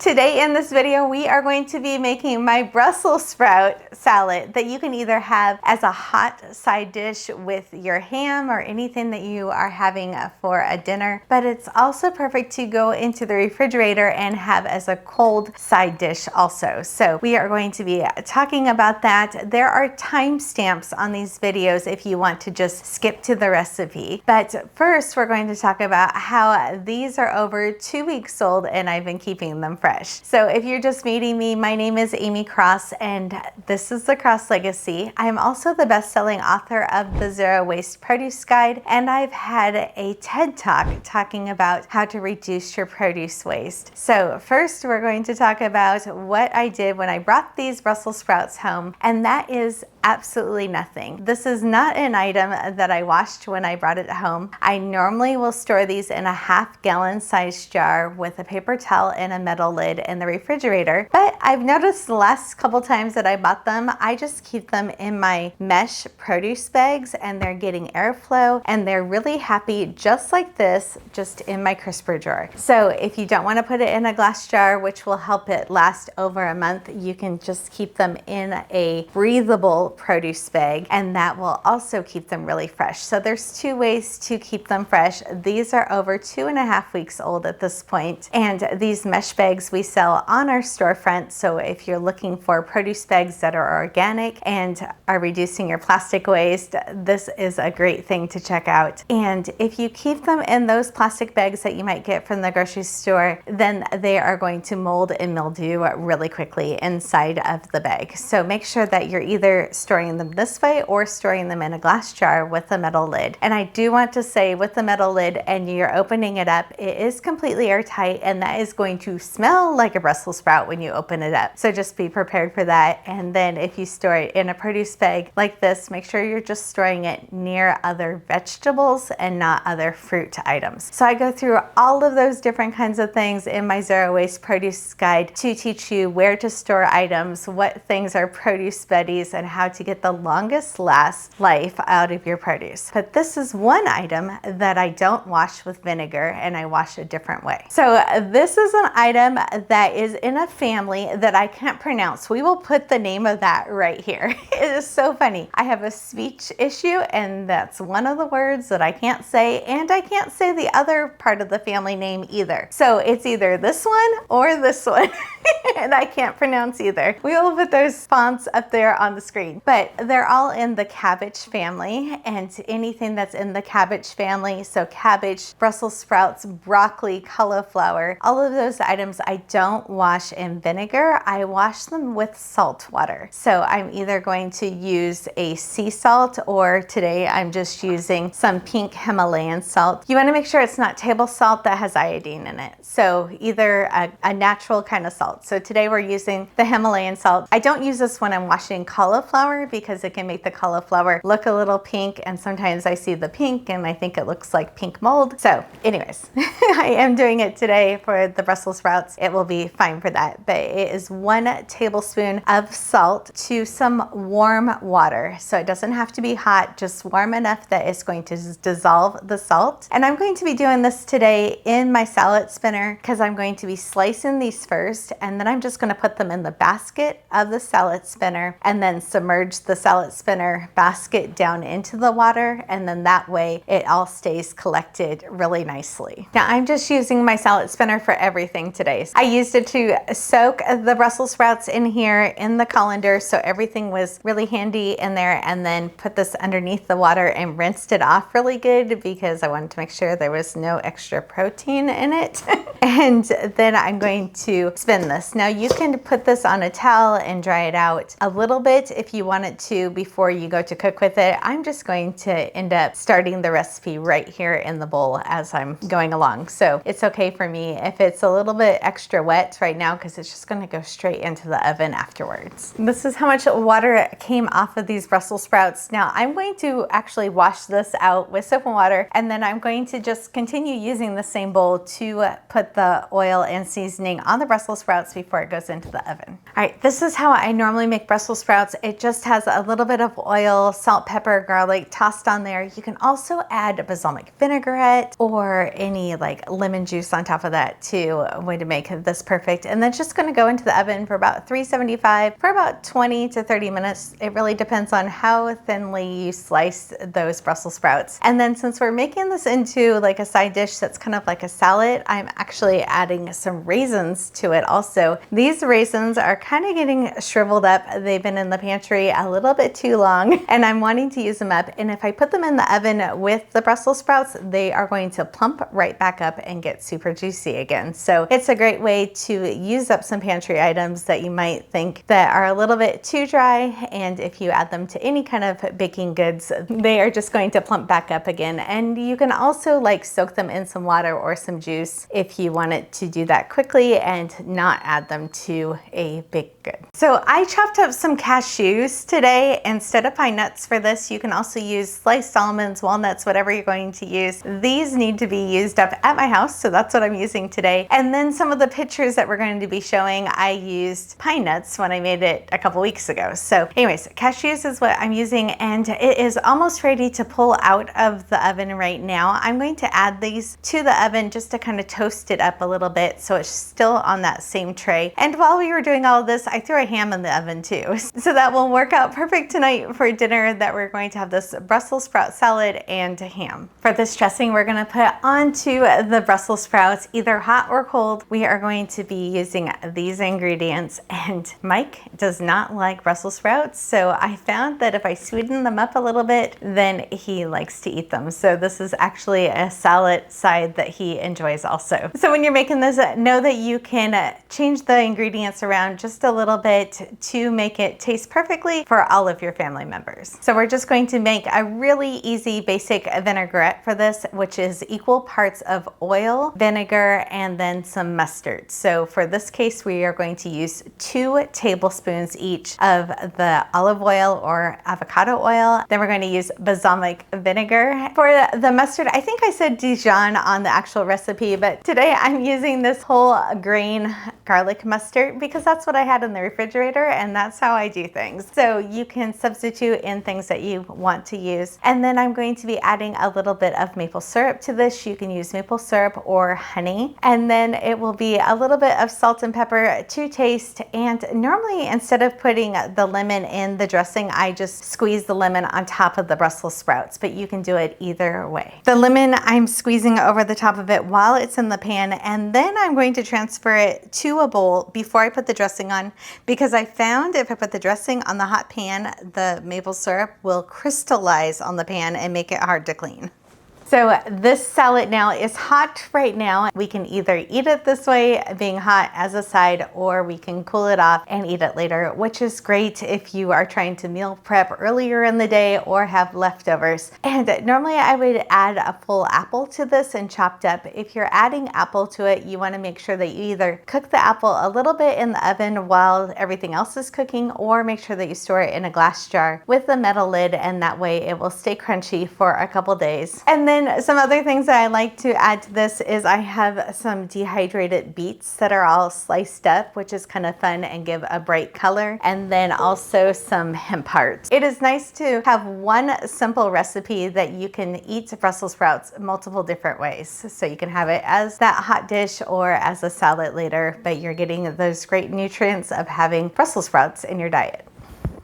Today in this video, we are going to be making my Brussels sprout salad that you can either have as a hot side dish with your ham or anything that you are having for a dinner, but it's also perfect to go into the refrigerator and have as a cold side dish also. So we are going to be talking about that. There are timestamps on these videos if you want to just skip to the recipe. But first, we're going to talk about how these are over 2 weeks old and I've been keeping them fresh. So if you're just meeting me, my name is 𝐂𝐻𝐋𝐿 and this is the 𝐂𝐎𝐍𝐍𝐄𝐂𝐓 Legacy. I'm also the best-selling author of the Zero Waste Produce Guide, and I've had a TED Talk talking about how to reduce your produce waste. So first, we're going to talk about what I did when I brought these Brussels sprouts home, and that is absolutely nothing. This is not an item that I washed when I brought it home. I normally will store these in a half-gallon size jar with a paper towel and a metal lid in the refrigerator. But I've noticed the last couple times that I bought them, I just keep them in my mesh produce bags and they're getting airflow and they're really happy just like this, just in my crisper drawer. So if you don't want to put it in a glass jar, which will help it last over a month, you can just keep them in a breathable produce bag and that will also keep them really fresh. So there's two ways to keep them fresh. These are over 2.5 weeks old at this point, and these mesh bags we sell on our storefront. So if you're looking for produce bags that are organic and are reducing your plastic waste, this is a great thing to check out. And if you keep them in those plastic bags that you might get from the grocery store, then they are going to mold and mildew really quickly inside of the bag. So make sure that you're either storing them this way or storing them in a glass jar with a metal lid. And I do want to say, with the metal lid and you're opening it up, it is completely airtight and that is going to smell like a Brussels sprout when you open it up. So just be prepared for that. And then if you store it in a produce bag like this, make sure you're just storing it near other vegetables and not other fruit items. So I go through all of those different kinds of things in my Zero Waste Produce Guide to teach you where to store items, what things are produce buddies, and how to get the longest last life out of your produce. But this is one item that I don't wash with vinegar and I wash a different way. So this is an item that is in a family that I can't pronounce. We will put the name of that right here. It is so funny. I have a speech issue and that's one of the words that I can't say, and I can't say the other part of the family name either. So it's either this one or this one and I can't pronounce either. We will put those fonts up there on the screen, but they're all in the cabbage family, and anything that's in the cabbage family, so cabbage, Brussels sprouts, broccoli, cauliflower, all of those items I don't wash in vinegar. I wash them with salt water. So I'm either going to use a sea salt, or today I'm just using some pink Himalayan salt. You want to make sure it's not table salt that has iodine in it. So either a natural kind of salt. So today we're using the Himalayan salt. I don't use this when I'm washing cauliflower because it can make the cauliflower look a little pink, and sometimes I see the pink and I think it looks like pink mold. So anyways, I am doing it today for the Brussels sprouts. It will be fine for that, but it is 1 tablespoon of salt to some warm water. So it doesn't have to be hot, just warm enough that it's going to dissolve the salt. And I'm going to be doing this today in my salad spinner because I'm going to be slicing these first, and then I'm just going to put them in the basket of the salad spinner and then submerge the salad spinner basket down into the water, and then that way it all stays collected really nicely. Now I'm just using my salad spinner for everything today. I used it to soak the Brussels sprouts in here in the colander, so everything was really handy in there, and then put this underneath the water and rinsed it off really good because I wanted to make sure there was no extra protein in it. And then I'm going to spin this. Now you can put this on a towel and dry it out a little bit if you want it to before you go to cook with it. I'm just going to end up starting the recipe right here in the bowl as I'm going along. So it's okay for me if it's a little bit extra wet right now because it's just going to go straight into the oven afterwards. This is how much water came off of these Brussels sprouts. Now I'm going to actually wash this out with soap and water, and then I'm going to just continue using the same bowl to put put the oil and seasoning on the Brussels sprouts before it goes into the oven. All right, this is how I normally make Brussels sprouts. It just has a little bit of oil, salt, pepper, garlic tossed on there. You can also add balsamic vinaigrette or any like lemon juice on top of that too, a way to make this perfect. And then just gonna go into the oven for about 375 for about 20 to 30 minutes. It really depends on how thinly you slice those Brussels sprouts. And then since we're making this into like a side dish that's kind of like a salad, I'm actually adding some raisins to it also. These raisins are kind of getting shriveled up. They've been in the pantry a little bit too long and I'm wanting to use them up. And if I put them in the oven with the Brussels sprouts, they are going to plump right back up and get super juicy again. So it's a great way to use up some pantry items that you might think that are a little bit too dry. And if you add them to any kind of baking goods, they are just going to plump back up again. And you can also like soak them in some water or some juice if you wanted to do that quickly and not add them to a baked good. So I chopped up some cashews today instead of pine nuts for this. You can also use sliced almonds, walnuts, whatever you're going to use. These need to be used up at my house, so that's what I'm using today. And then some of the pictures that we're going to be showing, I used pine nuts when I made it a couple weeks ago. So anyways, cashews is what I'm using and it is almost ready to pull out of the oven right now. I'm going to add these to the oven just to kind of toast it up a little bit so it's still on that same tray. And while we were doing all of this, I threw a ham in the oven too. So that will work out perfect tonight for dinner, that we're going to have this Brussels sprout salad and ham. For this dressing, we're going to put onto the Brussels sprouts, either hot or cold. We are going to be using these ingredients, and Mike does not like Brussels sprouts. So I found that if I sweeten them up a little bit, then he likes to eat them. So this is actually a salad side that he enjoys also. So when you're making this, know that you can change the ingredients around just a little bit to make it taste perfectly for all of your family members. So we're just going to make a really easy basic vinaigrette for this, which is equal parts of oil, vinegar, and then some mustard. So for this case, we are going to use 2 tablespoons each of the olive oil or avocado oil. Then we're going to use balsamic vinegar. For the mustard, I think I said Dijon on the actual recipe, but today I'm using this whole grain garlic mustard because that's what I had in the refrigerator and that's how I do things. So you can substitute in things that you want to use. And then I'm going to be adding a little bit of maple syrup to this. You can use maple syrup or honey. And then it will be a little bit of salt and pepper to taste. And normally instead of putting the lemon in the dressing, I just squeeze the lemon on top of the Brussels sprouts, but you can do it either way. The lemon I'm squeezing over the top of it while it's in the pan, and then I'm going to transfer it to a bowl before I put the dressing on, because I found if I put the dressing on the hot pan, the maple syrup will crystallize on the pan and make it hard to clean. So this salad now is hot right now. We can either eat it this way, being hot as a side, or we can cool it off and eat it later, which is great if you are trying to meal prep earlier in the day or have leftovers. And normally I would add a full apple to this and chopped up. If you're adding apple to it, you want to make sure that you either cook the apple a little bit in the oven while everything else is cooking, or make sure that you store it in a glass jar with a metal lid, and that way it will stay crunchy for a couple days. And then some other things that I like to add to this is I have some dehydrated beets that are all sliced up, which is kind of fun and give a bright color, and then also some hemp hearts. It is nice to have one simple recipe that you can eat Brussels sprouts multiple different ways. So you can have it as that hot dish or as a salad later, but you're getting those great nutrients of having Brussels sprouts in your diet.